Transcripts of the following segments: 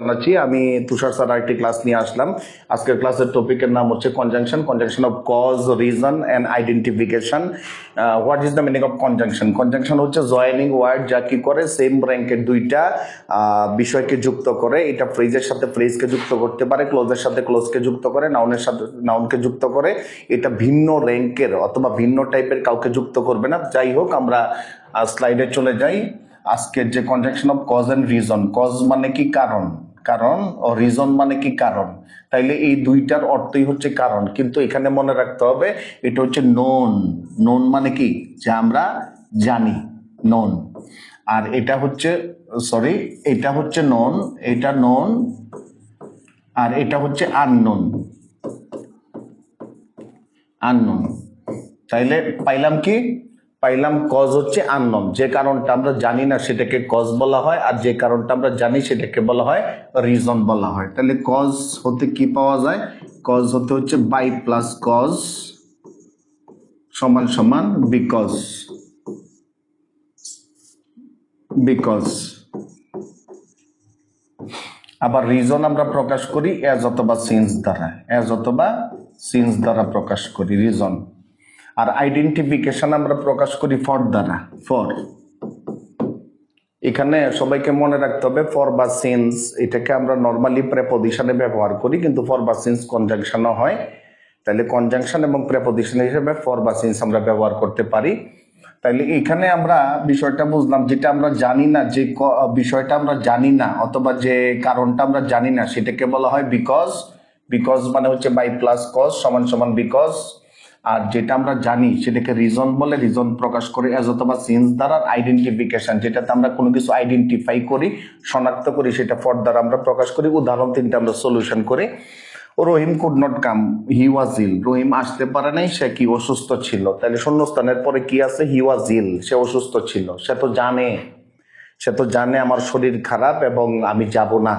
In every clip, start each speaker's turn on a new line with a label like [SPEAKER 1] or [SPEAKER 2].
[SPEAKER 1] জানাচ্ছি আমি তুষার স্যার আরেকটি ক্লাস নিয়ে আসলাম। আজকের ক্লাসের টপিকের নাম হচ্ছে conjunction of cause, reason and identification. What is the meaning of conjunction? Conjunction হচ্ছে জয়েনিং ওয়ার্ড, যা কি করে সেম র্যাঙ্কের দুইটা বিষয়কে যুক্ত করে। এটা ফ্রেজের সাথে ফ্রেজকে যুক্ত করতে পারে, ক্লোজের সাথে ক্লোজকে যুক্ত করে, নাউনের সাথে নাউনকে যুক্ত করে। এটা ভিন্ন র্যাঙ্কের অথবা ভিন্ন টাইপের কাউকে যুক্ত করবে না। যাই হোক, আমরা স্লাইডে চলে যাই। আজকের যে conjunction of cause and reason, cause মানে কি কারণ, কারণ ও রিজন মানে কি কারণ, তাইলে এই দুইটার অর্থই হচ্ছে কারণ। কিন্তু এখানে মনে রাখতে হবে এটা হচ্ছে নোন। নোন মানে কি, যা আমরা জানি, নোন। আর এটা হচ্ছে এটা হচ্ছে নোন, এটা নোন, আর এটা হচ্ছে আননোন। আননোন, তাইলে পাইলাম কি, পাইলাম কজ হচ্ছে আননোন। যে কারণটা আমরা জানি না সেটাকে কজ বলা হয়, আর যে কারণটা আমরা জানি সেটাকে বলা হয় রিজন বলা হয়। তাহলে কজ হতে কি পাওয়া যায়? কজ হতে হচ্ছে বাই প্লাস কজ সমান সমান বিকজ। বিকজ। আবার রিজন আমরা প্রকাশ করি অ্যাজ অথবা সিন্স দ্বারা, অ্যাজ অথবা সিন্স দ্বারা প্রকাশ করি রিজন। আর আইডেন্টিফিকেশন আমরা প্রকাশ করি ফর দ্বারা, ফর। এখানে সবাইকে মনে রাখতে হবে ফর বা সিন্স এটাকে আমরা নর্মালি প্রেপোজিশনে ব্যবহার করি, কিন্তু ফর বা সিন্স কনজাংশনও হয়। তাহলে কনজাংশন এবং প্রেপোজিশন হিসেবে ফর বা সিন্স আমরা ব্যবহার করতে পারি। তাইলে এখানে আমরা বিষয়টা বুঝলাম, যেটা আমরা জানি না, যে বিষয়টা আমরা জানি না অথবা যে কারণটা আমরা জানি না সেটাকে বলা হয় বিকজ। বিকজ মানে হচ্ছে বাই প্লাস কজ সমান সমান বিকজ। আর যেটা আমরা জানি সেটাকে রিজন বলে, রিজন প্রকাশ করে অ্যাজ অথবা সিন্স দ্বারা। আইডেন্টিফিকেশন, যেটাতে আমরা কোনো কিছু আইডেন্টিফাই করি, শনাক্ত করি, সেটা ফর দ্বারা আমরা প্রকাশ করি। উদাহরণ তিনটা আমরা সলিউশন করি। রহিম কুড নট কাম, হি ওয়াজ ইল। রহিম আসতে পারে নাই, সে কি অসুস্থ ছিল। তাহলে শূন্যস্থানের পরে কি আছে? হি ওয়াজ ইল, সে অসুস্থ ছিল। সে তো জানে আমার শরীর খারাপ এবং আমি যাব না,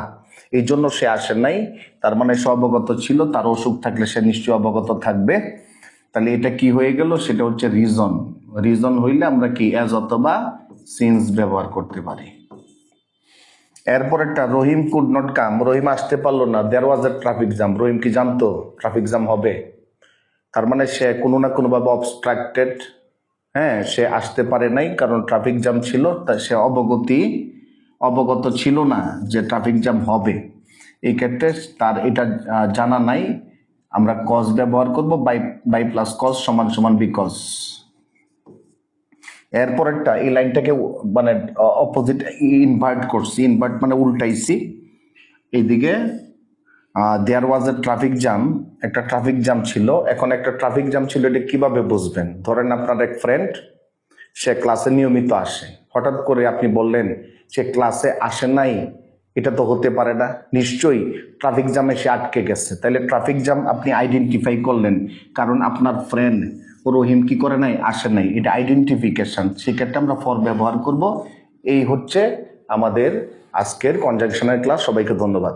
[SPEAKER 1] এই জন্য সে আসে নাই। তার মানে সে অবগত ছিল, তার অসুখ থাকলে সে নিশ্চয়ই অবগত থাকবে। তাহলে এটা কি হয়ে গেল? সেটা হচ্ছে রিজন। রিজন হইলে আমরা কি অ্যাজ অথবা সিন্স ব্যবহার করতে পারি। এরপর একটা, রহিম কুড নট কাম, রহিম আসতে পারলো না। দেয়ার ওয়াজ এ ট্রাফিক জ্যাম, রহিম কি জানতো ট্রাফিক জ্যাম হবে? তার মানে সে কোনো না কোনোভাবে অবস্ট্রাক্টেড, হ্যাঁ, সে আসতে পারে নাই কারণ ট্রাফিক জ্যাম ছিল। তা সে অবগত ছিল না যে ট্রাফিক জ্যাম হবে। এই ক্ষেত্রে তার এটা জানা নাই, আমরা কজ ব্যবহার করব, বাই প্লাস কজ সমান সমান বিকজ। এরপর একটা, এই লাইনটাকে মানে অপোজিট ইনভার্ট করছি। ইনভার্ট মানে উল্টাইছি। এইদিকে দেয়ার ওয়াজ এ ট্রাফিক জ্যাম, একটা ট্রাফিক জ্যাম ছিল। এখন একটা ট্রাফিক জ্যাম ছিল, এটা কিভাবে বুঝবেন? ধরেন আপনার এক ফ্রেন্ড, সে ক্লাসে নিয়মিত আসে, হঠাৎ করে আপনি বললেন সে ক্লাসে আসে নাই, এটা তো হতে পারে না, নিশ্চয়ই ট্রাফিক জ্যামে সে আটকে গেছে। তাহলে ট্রাফিক জ্যাম আপনি আইডেন্টিফাই করলেন, কারণ আপনার ফ্রেন্ড রহিম কি করে নাই, আসে নাই, এটা আইডেন্টিফিকেশন। সেক্ষেত্রে আমরা ফর ব্যবহার করব। এই হচ্ছে আমাদের আজকের কনজাংশনের ক্লাস। সবাইকে ধন্যবাদ।